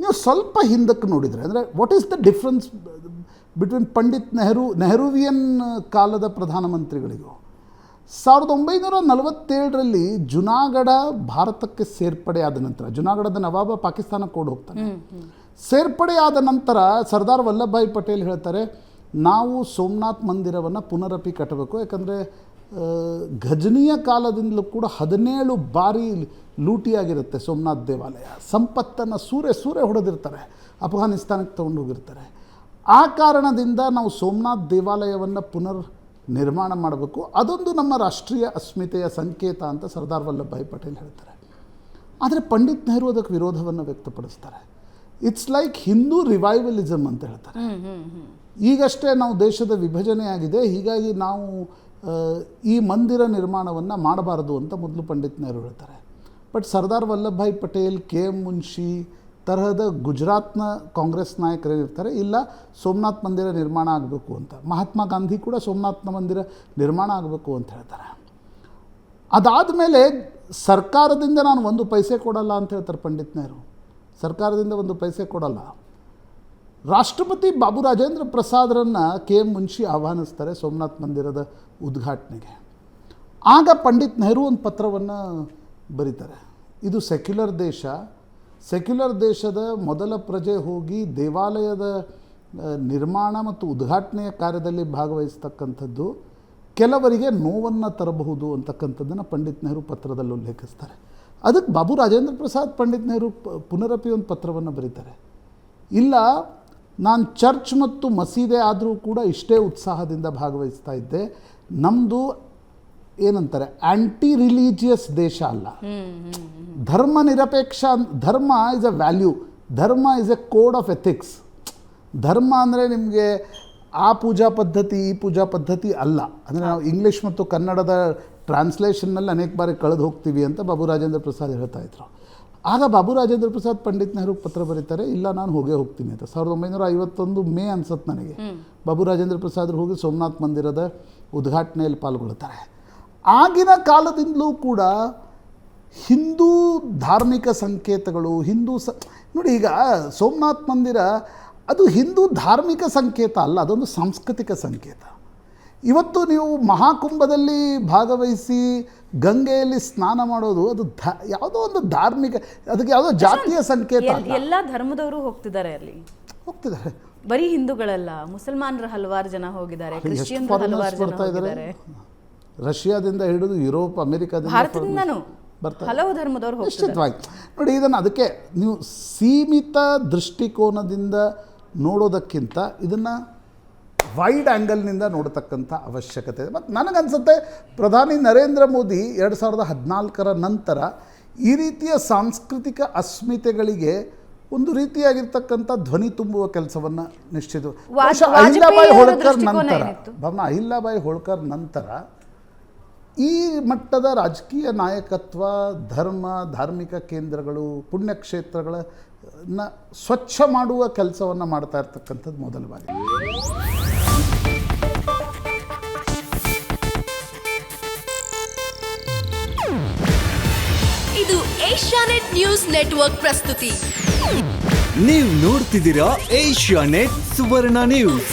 ನೀವು ಸ್ವಲ್ಪ ಹಿಂದಕ್ಕೆ ನೋಡಿದರೆ, ಅಂದರೆ what is the difference between Pandit ನೆಹರೂವಿಯನ್ ಕಾಲದ ಪ್ರಧಾನಮಂತ್ರಿಗಳಿಗೂ 1947ರಲ್ಲಿ ಜುನಾಗಢ ಭಾರತಕ್ಕೆ ಸೇರ್ಪಡೆಯಾದ ನಂತರ, ಜುನಾಗಢದ ನವಾಬ ಪಾಕಿಸ್ತಾನಕ್ಕೆ ಓಡಿ ಹೋಗ್ತಾನೆ, ಸೇರ್ಪಡೆಯಾದ ನಂತರ ಸರ್ದಾರ್ ವಲ್ಲಭಭಾಯಿ ಪಟೇಲ್ ಹೇಳ್ತಾರೆ, ನಾವು ಸೋಮನಾಥ್ ಮಂದಿರವನ್ನು ಪುನರಪಿ ಕಟ್ಟಬೇಕು. ಯಾಕಂದರೆ ಘಜನಿಯ ಕಾಲದಿಂದಲೂ ಕೂಡ 17 ಬಾರಿ ಲೂಟಿಯಾಗಿರುತ್ತೆ ಸೋಮನಾಥ್ ದೇವಾಲಯ. ಸಂಪತ್ತನ್ನು ಸೂರೆ ಹೊಡೆದಿರ್ತಾರೆ, ಅಫ್ಘಾನಿಸ್ತಾನಕ್ಕೆ ತೊಗೊಂಡು ಹೋಗಿರ್ತಾರೆ. ಆ ಕಾರಣದಿಂದ ನಾವು ಸೋಮನಾಥ್ ದೇವಾಲಯವನ್ನು ಪುನರ್ ನಿರ್ಮಾಣ ಮಾಡಬೇಕು, ಅದೊಂದು ನಮ್ಮ ರಾಷ್ಟ್ರೀಯ ಅಸ್ಮಿತೆಯ ಸಂಕೇತ ಅಂತ ಸರ್ದಾರ್ ವಲ್ಲಭಭಾಯಿ ಪಟೇಲ್ ಹೇಳ್ತಾರೆ. ಆದರೆ ಪಂಡಿತ್ ನೆಹರು ಅದಕ್ಕೆ ವಿರೋಧವನ್ನು ವ್ಯಕ್ತಪಡಿಸ್ತಾರೆ. ಇಟ್ಸ್ ಲೈಕ್ ಹಿಂದೂ ರಿವೈವಲಿಸಮ್ ಅಂತ ಹೇಳ್ತಾರೆ. ಈಗಷ್ಟೇ ನಾವು ದೇಶದ ವಿಭಜನೆ ಆಗಿದೆ, ಹೀಗಾಗಿ ನಾವು ಈ ಮಂದಿರ ನಿರ್ಮಾಣವನ್ನು ಮಾಡಬಾರದು ಅಂತ ಮೊದಲು ಪಂಡಿತ್ ನೆಹರು ಹೇಳ್ತಾರೆ. ಬಟ್ ಸರ್ದಾರ್ ವಲ್ಲಭಭಾಯಿ ಪಟೇಲ್, KM ಮುನ್ಷಿ ತರಹದ ಗುಜರಾತ್ನ ಕಾಂಗ್ರೆಸ್ ನಾಯಕರೇನಿರ್ತಾರೆ, ಇಲ್ಲ ಸೋಮನಾಥ್ ಮಂದಿರ ನಿರ್ಮಾಣ ಆಗಬೇಕು ಅಂತ. ಮಹಾತ್ಮ ಗಾಂಧಿ ಕೂಡ ಸೋಮನಾಥ್ನ ಮಂದಿರ ನಿರ್ಮಾಣ ಆಗಬೇಕು ಅಂತ ಹೇಳ್ತಾರೆ. ಅದಾದ ಮೇಲೆ ಸರ್ಕಾರದಿಂದ ನಾನು 1 ಪೈಸೆ ಕೊಡಲ್ಲ ಅಂತ ಹೇಳ್ತಾರೆ ಪಂಡಿತ್ ನೆಹರು. ಸರ್ಕಾರದಿಂದ 1 ಪೈಸೆ ಕೊಡಲ್ಲ. ರಾಷ್ಟ್ರಪತಿ ಬಾಬು ರಾಜೇಂದ್ರ ಪ್ರಸಾದ್ರನ್ನು KM ಮುನ್ಷಿ ಆಹ್ವಾನಿಸ್ತಾರೆ ಸೋಮನಾಥ್ ಮಂದಿರದ ಉದ್ಘಾಟನೆಗೆ. ಆಗ ಪಂಡಿತ್ ನೆಹರು ಒಂದು ಪತ್ರವನ್ನು ಬರೀತಾರೆ. ಇದು ಸೆಕ್ಯುಲರ್ ದೇಶ, ಸೆಕ್ಯುಲರ್ ದೇಶದ ಮೊದಲ ಪ್ರಜೆ ಹೋಗಿ ದೇವಾಲಯದ ನಿರ್ಮಾಣ ಮತ್ತು ಉದ್ಘಾಟನೆಯ ಕಾರ್ಯದಲ್ಲಿ ಭಾಗವಹಿಸ್ತಕ್ಕಂಥದ್ದು ಕೆಲವರಿಗೆ ನೋವನ್ನು ತರಬಹುದು ಅಂತಕ್ಕಂಥದ್ದನ್ನು ಪಂಡಿತ್ ನೆಹರು ಪತ್ರದಲ್ಲಿ ಉಲ್ಲೇಖಿಸ್ತಾರೆ. ಅದಕ್ಕೆ ಬಾಬು ರಾಜೇಂದ್ರ ಪ್ರಸಾದ್ ಪಂಡಿತ್ ನೆಹರು ಪುನರಪಿ ಒಂದು ಪತ್ರವನ್ನು ಬರೀತಾರೆ. ಇಲ್ಲ, ನಾನು ಚರ್ಚ್ ಮತ್ತು ಮಸೀದೆ ಆದರೂ ಕೂಡ ಇಷ್ಟೇ ಉತ್ಸಾಹದಿಂದ ಭಾಗವಹಿಸ್ತಾ ಇದ್ದೆ. ನಮ್ಮದು ಏನಂತಾರೆ, ಆ್ಯಂಟಿ ರಿಲಿಜಿಯಸ್ ದೇಶ ಅಲ್ಲ, ಧರ್ಮ ನಿರಪೇಕ್ಷ. ಧರ್ಮ ಇಸ್ ಅ ವ್ಯಾಲ್ಯೂ, ಧರ್ಮ is A code of ethics. ಧರ್ಮ ಅಂದರೆ ನಿಮಗೆ ಆ ಪೂಜಾ ಪದ್ಧತಿ ಈ ಪೂಜಾ ಪದ್ಧತಿ ಅಲ್ಲ. ಅಂದರೆ ನಾವು ಇಂಗ್ಲೀಷ್ ಮತ್ತು ಕನ್ನಡದ ಟ್ರಾನ್ಸ್ಲೇಷನ್ನಲ್ಲಿ ಅನೇಕ ಬಾರಿ ಕಳೆದು ಹೋಗ್ತೀವಿ ಅಂತ ಬಾಬು ರಾಜೇಂದ್ರ ಪ್ರಸಾದ್ ಹೇಳ್ತಾ ಇದ್ರು. ಆಗ ಬಾಬು ರಾಜೇಂದ್ರ ಪ್ರಸಾದ್ ಪಂಡಿತ್ ನೆಹರು ಪತ್ರ ಬರೀತಾರೆ, ಇಲ್ಲ ನಾನು ಹೋಗ್ತೀನಿ ಅಂತ. 1951 ಮೇ ಅನ್ಸತ್ತೆ ನನಗೆ, ಬಾಬು ರಾಜೇಂದ್ರ ಪ್ರಸಾದ್ರು ಹೋಗಿ ಸೋಮನಾಥ್ ಮಂದಿರದ ಉದ್ಘಾಟನೆಯಲ್ಲಿ ಪಾಲ್ಗೊಳ್ತಾರೆ. ಆಗಿನ ಕಾಲದಿಂದಲೂ ಕೂಡ ಹಿಂದೂ ಧಾರ್ಮಿಕ ಸಂಕೇತಗಳು, ನೋಡಿ, ಈಗ ಸೋಮನಾಥ್ ಮಂದಿರ ಅದು ಹಿಂದೂ ಧಾರ್ಮಿಕ ಸಂಕೇತ ಅಲ್ಲ, ಅದೊಂದು ಸಾಂಸ್ಕೃತಿಕ ಸಂಕೇತ. ಇವತ್ತು ನೀವು ಮಹಾಕುಂಭದಲ್ಲಿ ಭಾಗವಹಿಸಿ ಗಂಗೆಯಲ್ಲಿ ಸ್ನಾನ ಮಾಡೋದು ಅದು ಯಾವುದೋ ಒಂದು ಧಾರ್ಮಿಕ, ಅದಕ್ಕೆ ಯಾವುದೋ ಜಾತಿಯ ಸಂಕೇತ. ಎಲ್ಲ ಧರ್ಮದವರು ಹೋಗ್ತಿದ್ದಾರೆ, ಅಲ್ಲಿ ಹೋಗ್ತಿದ್ದಾರೆ. ಬರೀ ಹಿಂದೂಗಳಲ್ಲ, ಮುಸಲ್ಮಾನರು ಹಲವಾರು ಜನ ಹೋಗಿದ್ದಾರೆ, ಕ್ರಿಶ್ಚಿಯನ್ರು ಹಲವಾರು ಜನ ಹೋಗಿದ್ದಾರೆ. ರಷ್ಯಾದಿಂದ ಹಿಡಿದು ಯುರೋಪ್, ಅಮೆರಿಕಾದಿಂದ, ಭಾರತದಿಂದನೂ ಹಲವು ಧರ್ಮದವರು ನಿಶ್ಚಿತವಾಗಿ. ನೋಡಿ, ಇದನ್ನು ಅದಕ್ಕೆ ನೀವು ಸೀಮಿತ ದೃಷ್ಟಿಕೋನದಿಂದ ನೋಡೋದಕ್ಕಿಂತ ಇದನ್ನು ವೈಡ್ ಆ್ಯಂಗಲ್ನಿಂದ ನೋಡತಕ್ಕಂಥ ಅವಶ್ಯಕತೆ ಇದೆ. ಮತ್ತು ನನಗನ್ಸುತ್ತೆ ಪ್ರಧಾನಿ ನರೇಂದ್ರ ಮೋದಿ 2014ರ ನಂತರ ಈ ರೀತಿಯ ಸಾಂಸ್ಕೃತಿಕ ಅಸ್ಮಿತೆಗಳಿಗೆ ಒಂದು ರೀತಿಯಾಗಿರ್ತಕ್ಕಂಥ ಧ್ವನಿ ತುಂಬುವ ಕೆಲಸವನ್ನು ಅಹಿಲ್ಯಾಬಾಯಿ ಹೋಳ್ಕರ್ ನಂತರ ಈ ಮಟ್ಟದ ರಾಜಕೀಯ ನಾಯಕತ್ವ, ಧಾರ್ಮಿಕ ಕೇಂದ್ರಗಳು, ಪುಣ್ಯಕ್ಷೇತ್ರಗಳನ್ನು ಸ್ವಚ್ಛ ಮಾಡುವ ಕೆಲಸವನ್ನು ಮಾಡ್ತಾ ಇರ್ತಕ್ಕಂಥದ್ದು ಮೊದಲ ಬಾರಿ. ಇದು ಏಷ್ಯಾನೆಟ್ ನ್ಯೂಸ್ ನೆಟ್ವರ್ಕ್ ಪ್ರಸ್ತುತಿ. ನೀವು ನೋಡ್ತಿದ್ದೀರಾ ಏಷ್ಯಾನೆಟ್ ಸುವರ್ಣ ನ್ಯೂಸ್.